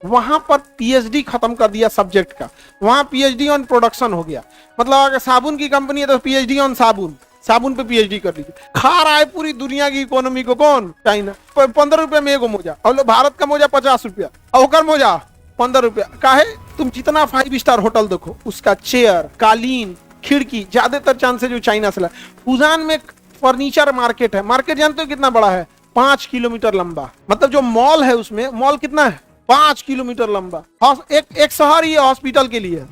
वहां पर पीएचडी खत्म कर दिया सब्जेक्ट का, वहां पीएचडी ऑन प्रोडक्शन हो गया। मतलब अगर साबुन की कंपनी है तो पीएचडी ऑन साबुन, साबुन पे पीएचडी कर लीजिए। खा रहा है पूरी दुनिया की इकोनॉमी को कौन? चाइना। 15 रुपए में एगो मोजा, और भारत का मोजा 50 रुपया, और मोजा 15 रुपया। काहे? तुम जितना 5 स्टार होटल देखो, उसका चेयर, कालीन, खिड़की ज्यादातर चांसेस जो चाइना से ला। फुजान में फर्नीचर मार्केट है, मार्केट जानते हो कितना बड़ा है? 5 किलोमीटर लंबा। मतलब जो मॉल है उसमें, मॉल कितना है? 5 किलोमीटर लंबा। एक शहर ही हॉस्पिटल के लिए।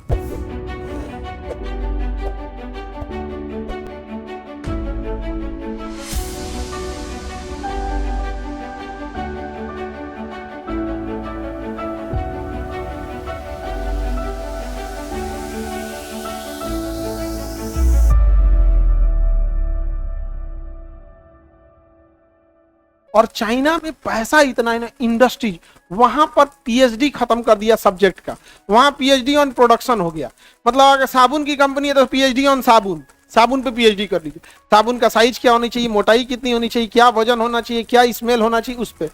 और चाइना में पैसा इतना है ना, इंडस्ट्री, वहां पर पीएचडी खत्म कर दिया सब्जेक्ट का, वहां पीएचडी ऑन प्रोडक्शन हो गया। मतलब अगर साबुन की कंपनी है तो पीएचडी ऑन साबुन, साबुन पे पीएचडी कर लीजिए। साबुन का साइज क्या होनी चाहिए, मोटाई कितनी होनी चाहिए, क्या वजन होना चाहिए, क्या स्मेल होना चाहिए, उस पर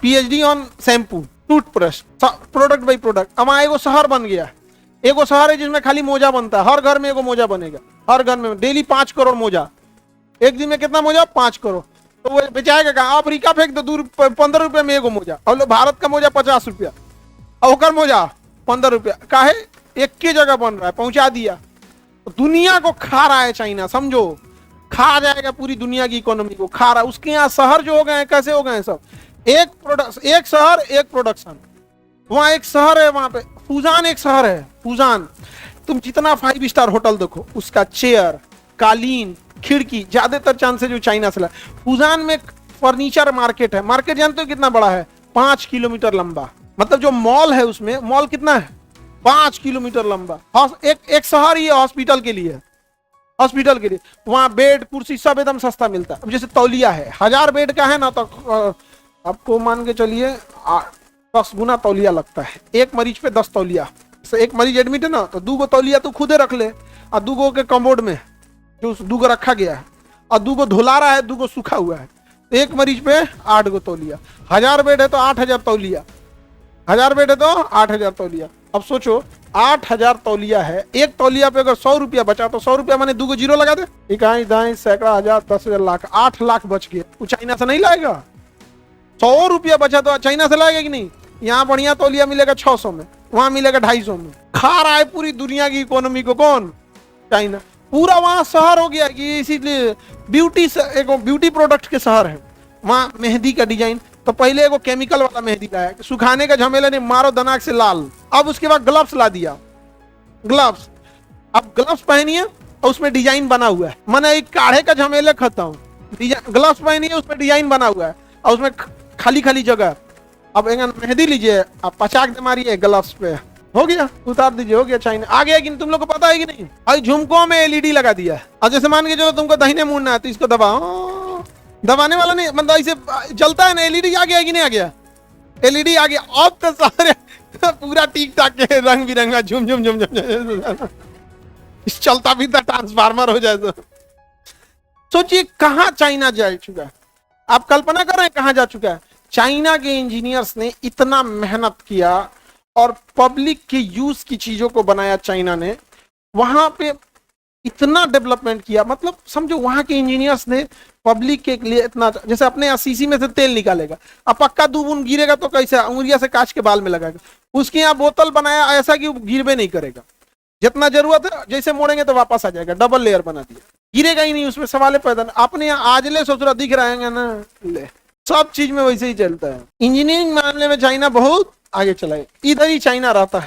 PhD on shampoo, toothbrush, product by product. अब वहां एगो शहर बन गया, एगो शहर है जिसमें खाली मोजा बनता है, हर घर में एगो मोजा बनेगा, हर घर में डेली 5 करोड़ मोजा। एक दिन में कितना मोजा? 5 करोड़। तो वो बेचाएगा कहाँ? अफ्रीका फेंक दो दूर, 15 रुपए में एगो मोजा, और भारत का मोजा 50 रुपया, और मोजा 15 रुपया। काहे? एक की जगह बन रहा है, पहुंचा दिया। तो दुनिया को खा रहा है चाइना, समझो, खा जाएगा पूरी दुनिया की इकोनॉमी को, खा रहा है। उसके यहाँ शहर जो हो गए हैं, कैसे हो गए हैं सब? एक प्रोडक्ट, एक शहर एक प्रोडक्शन। वहां एक शहर है, वहां पे फुजान एक शहर है, फुजान। तुम जितना 5 स्टार होटल देखो, उसका चेयर, कालीन, खिड़की ज्यादातर चांसेस जो चाइना से ला। फुजान में फर्नीचर मार्केट है, मार्केट जानते हो कितना बड़ा है? 5 किलोमीटर लंबा। मतलब जो मॉल है उसमें, मॉल कितना है? 5 किलोमीटर लंबा। एक शहर ही हॉस्पिटल के लिए, हॉस्पिटल के लिए। वहां बेड, कुर्सी सब एकदम सस्ता मिलता है। अब जैसे तौलिया है, 1000 बेड का है ना, तो आपको मान के चलिए 10 गुना तौलिया लगता है। एक मरीज पे 10 तौलिया। एक मरीज एडमिट है ना, तो 2 तौलिया तो खुदे रख ले, और 2 के कमोड में जो 2 रखा गया है, और 2 धुला रहा है, 2 सूखा हुआ है। तो एक मरीज पे 8 तौलिया। 1000 बेड है तो 8000 तौलिया, 1000 बेड है तो 8000 तौलिया। अब सोचो 8000 तौलिया है, एक तौलिया पे अगर 100 रुपया बचा तो 100 रुपया मैंने 2 जीरो लगा दे, इकाई दाई सैकड़ा हजार 10,000 लाख, 8 लाख बच गए। वो चाइना से नहीं लाएगा। 100 रुपया बचा तो चाइना से लाएगा कि नहीं? यहाँ बढ़िया तौलिया मिलेगा 600 में, वहां मिलेगा 250 में। खा रहा है पूरी दुनिया की इकोनॉमी को कौन? चाइना। पूरा वहां शहर हो गया कि इसीलिए ब्यूटी प्रोडक्ट के शहर है। वहां मेहंदी का डिजाइन, तो पहले एगो केमिकल वाला मेहंदी लाया, सुखाने का झमेला नहीं, मारो दनाक से लाल। अब उसके बाद ग्लव्स ला दिया, ग्लव्स। अब ग्लव्स पहनिए और उसमें डिजाइन बना हुआ है, मैंने एक काढ़े का झमेले खत्म। ग्लव्स पहनिए, उसमें डिजाइन बना हुआ है, और उसमें खाली खाली जगह। अब मेहंदी लीजिए, आप पचाक दे मारिए ग्लव्स पे, हो गया, उतार दीजिए, हो गया चाइना। आ गया कि तुम लोग को पता है कि नहीं? भाई झुमकों में एलईडी लगा दिया है। और जैसे मान के चलो तुमको दाहिने मुड़ना है तो इसको दबाने वाला नहीं, मतलब ऐसे चलता है ना, एलईडी आ गया कि नहीं आ गया? एलईडी आ गया। अब तो सारे पूरा टीक टाक के रंग बिरंगा झुम झुम झुम झुम चलता भी था, ट्रांसफार्मर हो जाए तो। सोचिए कहाँ चाइना जा चुका है। आप कल्पना कर रहे हैं कहाँ जा चुका है? चाइना के इंजीनियर्स ने इतना मेहनत किया और पब्लिक के यूज की चीजों को बनाया चाइना ने, वहां पे इतना डेवलपमेंट किया। मतलब समझो वहां के इंजीनियर्स ने पब्लिक के लिए इतना, जैसे अपने यहाँ शीशी में से तेल निकालेगा, अब पक्का 2 बूंद गिरेगा तो कैसे? उंगलिया से कांच के बाल में लगाएगा। उसके यहाँ बोतल बनाया ऐसा कि गिरबे नहीं करेगा, जितना जरूरत है जैसे मोड़ेंगे तो वापस आ जाएगा, डबल लेयर बना दिया, गिरेगा ही नहीं, उसमें सवाल पैदा नहीं। अपने यहाँ आज ले सोच रहा दिख रहा है ना, ले सब चीज में वैसे ही चलता है। इंजीनियरिंग मामले में चाइना बहुत आगे चला है, इधर ही चाइना रहता है।